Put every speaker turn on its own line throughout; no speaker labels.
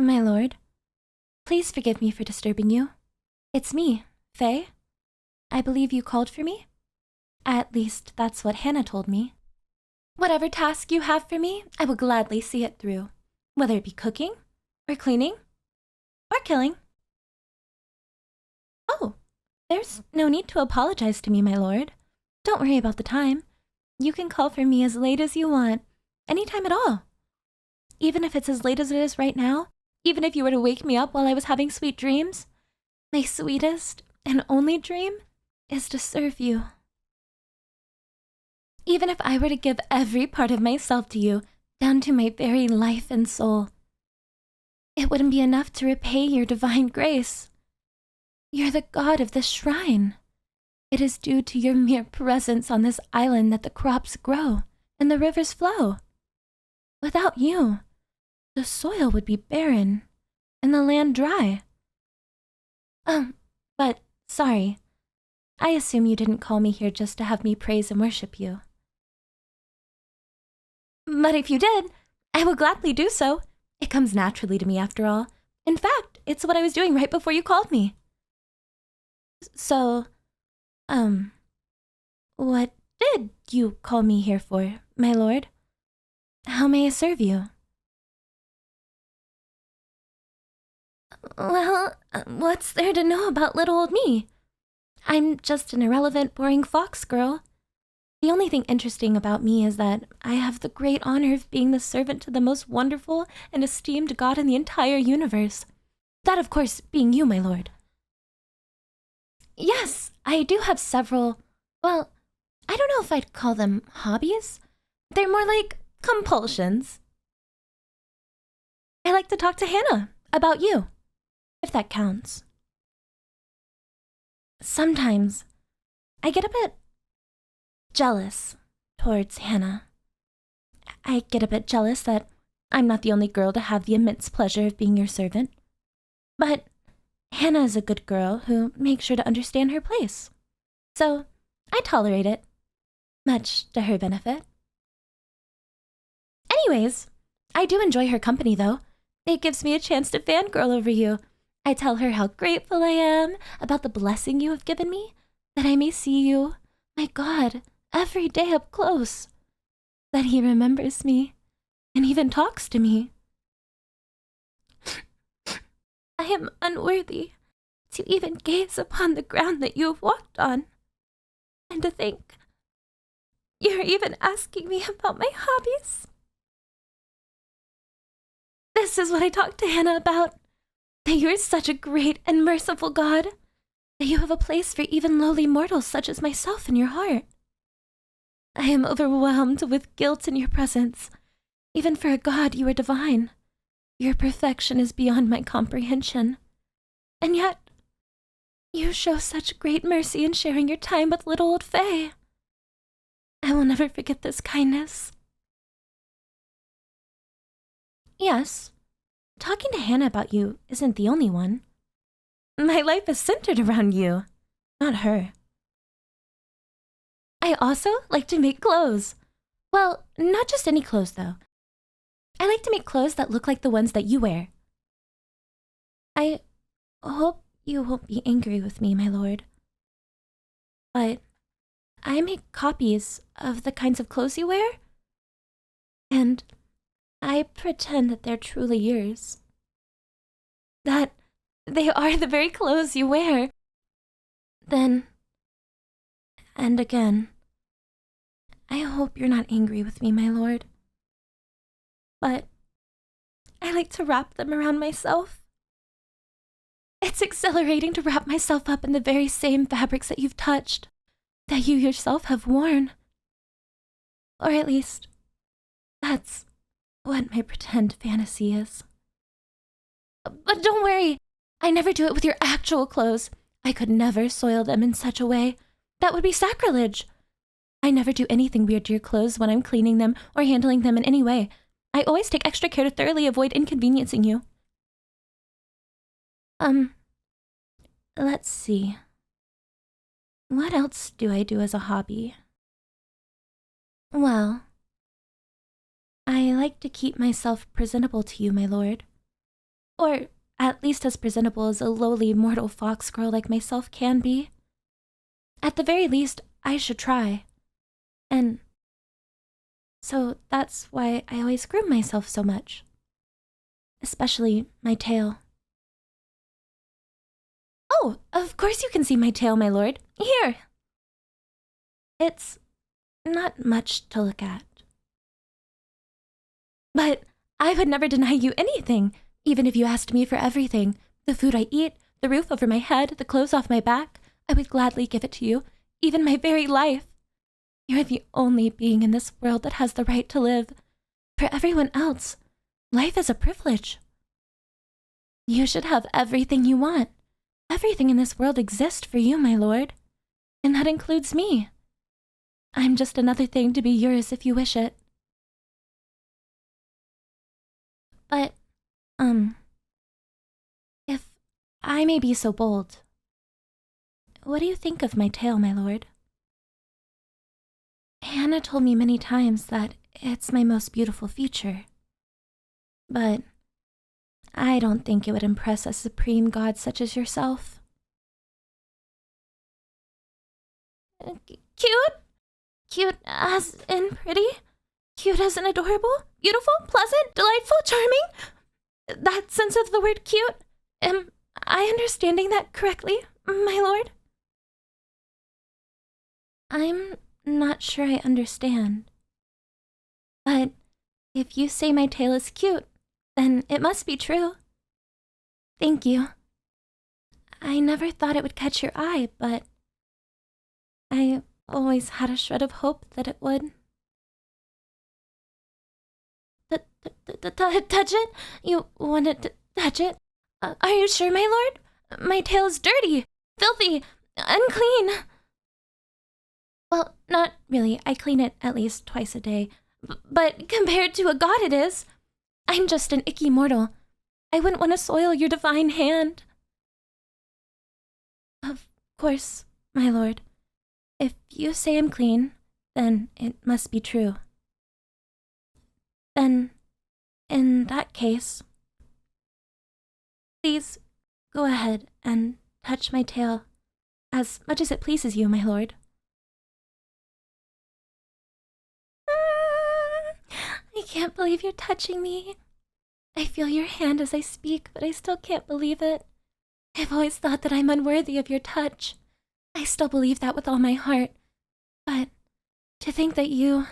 My lord, please forgive me for disturbing you. It's me, Faye. I believe you called for me? At least, that's what Hannah told me. Whatever task you have for me, I will gladly see it through, whether it be cooking, or cleaning, or killing. Oh, there's no need to apologize to me, my lord. Don't worry about the time. You can call for me as late as you want, any time at all. Even if it's as late as it is right now, even if you were to wake me up while I was having sweet dreams, my sweetest and only dream is to serve you. Even if I were to give every part of myself to you, down to my very life and soul, it wouldn't be enough to repay your divine grace. You're the god of this shrine. It is due to your mere presence on this island that the crops grow and the rivers flow. Without you, the soil would be barren and the land dry. But sorry, I assume you didn't call me here just to have me praise and worship you. But if you did, I will gladly do so. It comes naturally to me after all. In fact, it's what I was doing right before you called me. So, what did you call me here for, my lord? How may I serve you? Well, what's there to know about little old me? I'm just an irrelevant, boring fox girl. The only thing interesting about me is that I have the great honor of being the servant to the most wonderful and esteemed god in the entire universe. That, of course, being you, my lord. Yes, I do have several, well, I don't know if I'd call them hobbies. They're more like compulsions. I like to talk to Hannah about you, if that counts. Sometimes I get a bit jealous towards Hannah. I get a bit jealous that I'm not the only girl to have the immense pleasure of being your servant. But Hannah is a good girl who makes sure to understand her place. So I tolerate it, much to her benefit. Anyways, I do enjoy her company though. It gives me a chance to fangirl over you. I tell her how grateful I am about the blessing you have given me, that I may see you, my God, every day up close, that he remembers me and even talks to me. I am unworthy to even gaze upon the ground that you have walked on, and to think you're even asking me about my hobbies. This is what I talked to Hannah about, that you are such a great and merciful God, that you have a place for even lowly mortals such as myself in your heart. I am overwhelmed with guilt in your presence. Even for a god, you are divine. Your perfection is beyond my comprehension. And yet, you show such great mercy in sharing your time with little old Faye. I will never forget this kindness. Yes, talking to Hannah about you isn't the only one. My life is centered around you, not her. I also like to make clothes. Well, not just any clothes, though. I like to make clothes that look like the ones that you wear. I hope you won't be angry with me, my lord. But I make copies of the kinds of clothes you wear, and I pretend that they're truly yours. That they are the very clothes you wear. Then, and again, I hope you're not angry with me, my lord. But I like to wrap them around myself. It's exhilarating to wrap myself up in the very same fabrics that you've touched, that you yourself have worn. Or at least, that's what my pretend fantasy is. But don't worry, I never do it with your actual clothes. I could never soil them in such a way. That would be sacrilege. I never do anything weird to your clothes when I'm cleaning them or handling them in any way. I always take extra care to thoroughly avoid inconveniencing you. Let's see. What else do I do as a hobby? Well, I like to keep myself presentable to you, my lord. Or at least as presentable as a lowly mortal fox girl like myself can be. At the very least, I should try. And so that's why I always groom myself so much. Especially my tail. Oh, of course you can see my tail, my lord. Here! It's not much to look at. But I would never deny you anything, even if you asked me for everything. The food I eat, the roof over my head, the clothes off my back. I would gladly give it to you, even my very life. You're the only being in this world that has the right to live. For everyone else, life is a privilege. You should have everything you want. Everything in this world exists for you, my lord. And that includes me. I'm just another thing to be yours if you wish it. But, if I may be so bold, what do you think of my tail, my lord? Hannah told me many times that it's my most beautiful feature. But I don't think it would impress a supreme god such as yourself. Cute? Cute as in pretty? Cute as in adorable? Beautiful? Pleasant? Delightful? Charming? That sense of the word cute? Am I understanding that correctly, my lord? I'm not sure I understand. But if you say my tail is cute, then it must be true. Thank you. I never thought it would catch your eye, but I always had a shred of hope that it would. Touch it? You wanted to touch it? Are you sure, my lord? My tail is dirty, filthy, unclean. Well, not really. I clean it at least twice a day. But compared to a god it is. I'm just an icky mortal. I wouldn't want to soil your divine hand. Of course, my lord. If you say I'm clean, then it must be true. Then, in that case, please go ahead and touch my tail as much as it pleases you, my lord. I can't believe you're touching me. I feel your hand as I speak, but I still can't believe it. I've always thought that I'm unworthy of your touch. I still believe that with all my heart. But to think that you,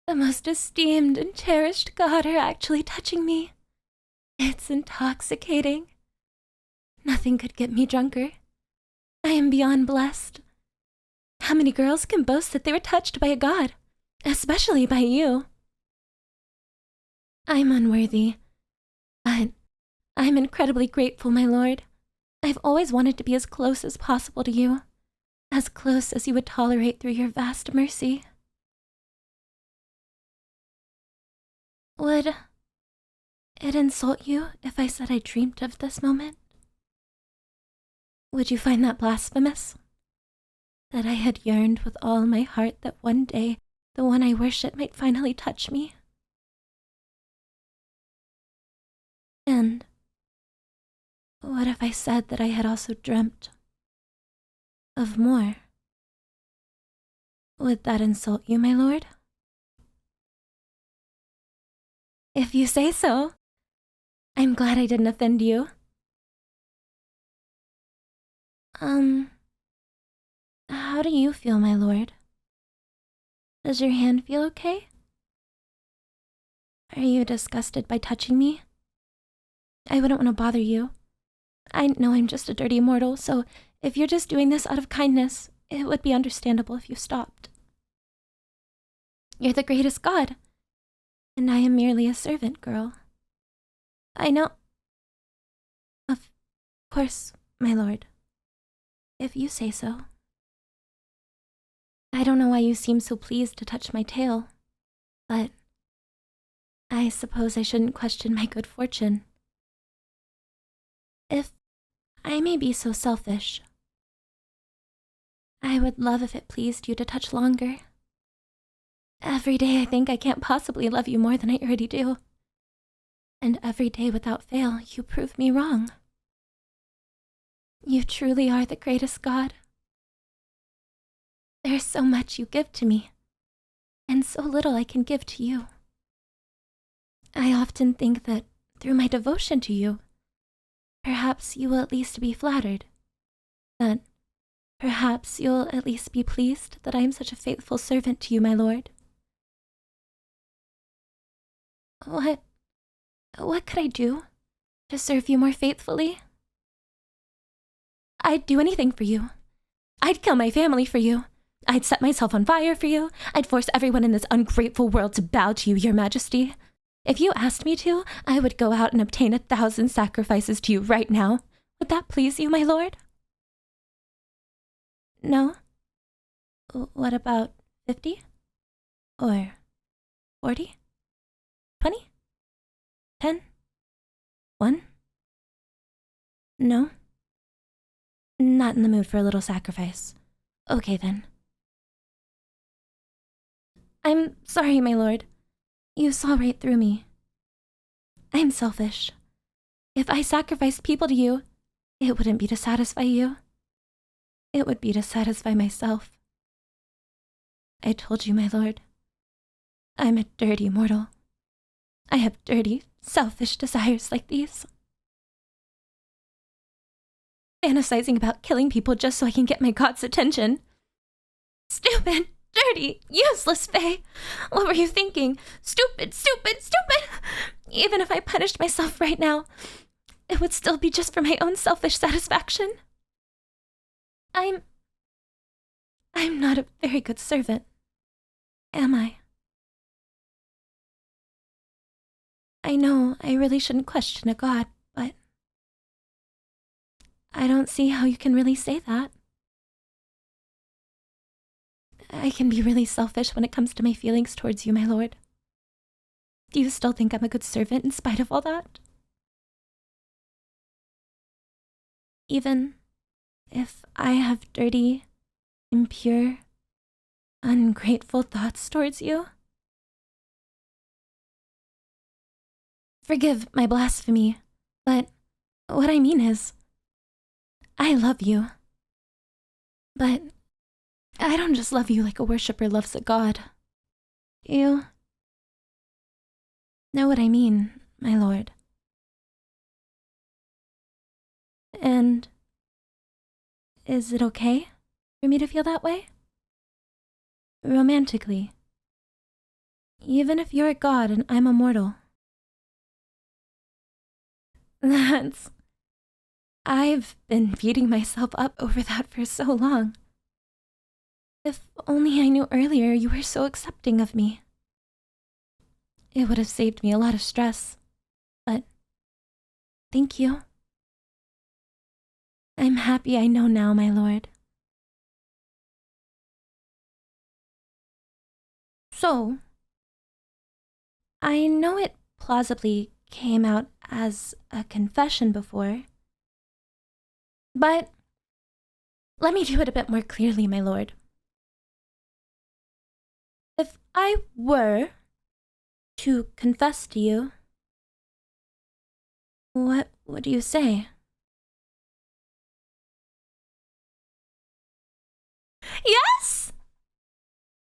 the most esteemed and cherished god, are actually touching me, it's intoxicating. Nothing could get me drunker. I am beyond blessed. How many girls can boast that they were touched by a god, especially by you? I'm unworthy, but I'm incredibly grateful, my lord. I've always wanted to be as close as possible to you, as close as you would tolerate through your vast mercy. Would it insult you if I said I dreamed of this moment? Would you find that blasphemous? That I had yearned with all my heart that one day the one I worship might finally touch me? And what if I said that I had also dreamt of more? Would that insult you, my lord? If you say so. I'm glad I didn't offend you. How do you feel, my lord? Does your hand feel okay? Are you disgusted by touching me? I wouldn't want to bother you. I know I'm just a dirty mortal, so if you're just doing this out of kindness, it would be understandable if you stopped. You're the greatest god, and I am merely a servant girl. I know. Of course, my lord. If you say so. I don't know why you seem so pleased to touch my tail, but I suppose I shouldn't question my good fortune. If I may be so selfish, I would love if it pleased you to touch longer. Every day I think I can't possibly love you more than I already do. and every day without fail, you prove me wrong. You truly are the greatest God. There's so much you give to me, and so little I can give to you. I often think that through my devotion to you, perhaps you will at least be flattered. That perhaps you'll at least be pleased that I am such a faithful servant to you, my lord. What could I do to serve you more faithfully? I'd do anything for you. I'd kill my family for you. I'd set myself on fire for you. I'd force everyone in this ungrateful world to bow to you, your majesty. If you asked me to, I would go out and obtain 1,000 sacrifices to you right now. Would that please you, my lord? No? What about 50? Or 40? 20? 10? 1? No? Not in the mood for a little sacrifice. Okay, then. I'm sorry, my lord. You saw right through me. I'm selfish. If I sacrificed people to you, it wouldn't be to satisfy you. It would be to satisfy myself. I told you, my lord. I'm a dirty mortal. I have dirty, selfish desires like these. Fantasizing about killing people just so I can get my god's attention. Stupid, dirty, useless Faye. What were you thinking? Stupid, stupid, stupid. Even if I punished myself right now, it would still be just for my own selfish satisfaction. I'm not a very good servant, am I? I know I really shouldn't question a god, but I don't see how you can really say that. I can be really selfish when it comes to my feelings towards you, my lord. Do you still think I'm a good servant in spite of all that? Even if I have dirty, impure, ungrateful thoughts towards you? Forgive my blasphemy, but what I mean is, I love you. But I don't just love you like a worshipper loves a god. You know what I mean, my lord. And is it okay for me to feel that way? Romantically. Even if you're a god and I'm a mortal. I've been beating myself up over that for so long. If only I knew earlier you were so accepting of me. It would have saved me a lot of stress. But thank you. I'm happy I know now, my lord. So, I know it plausibly came out as a confession before, but let me do it a bit more clearly, my lord. If I were to confess to you, what would you say? Yes!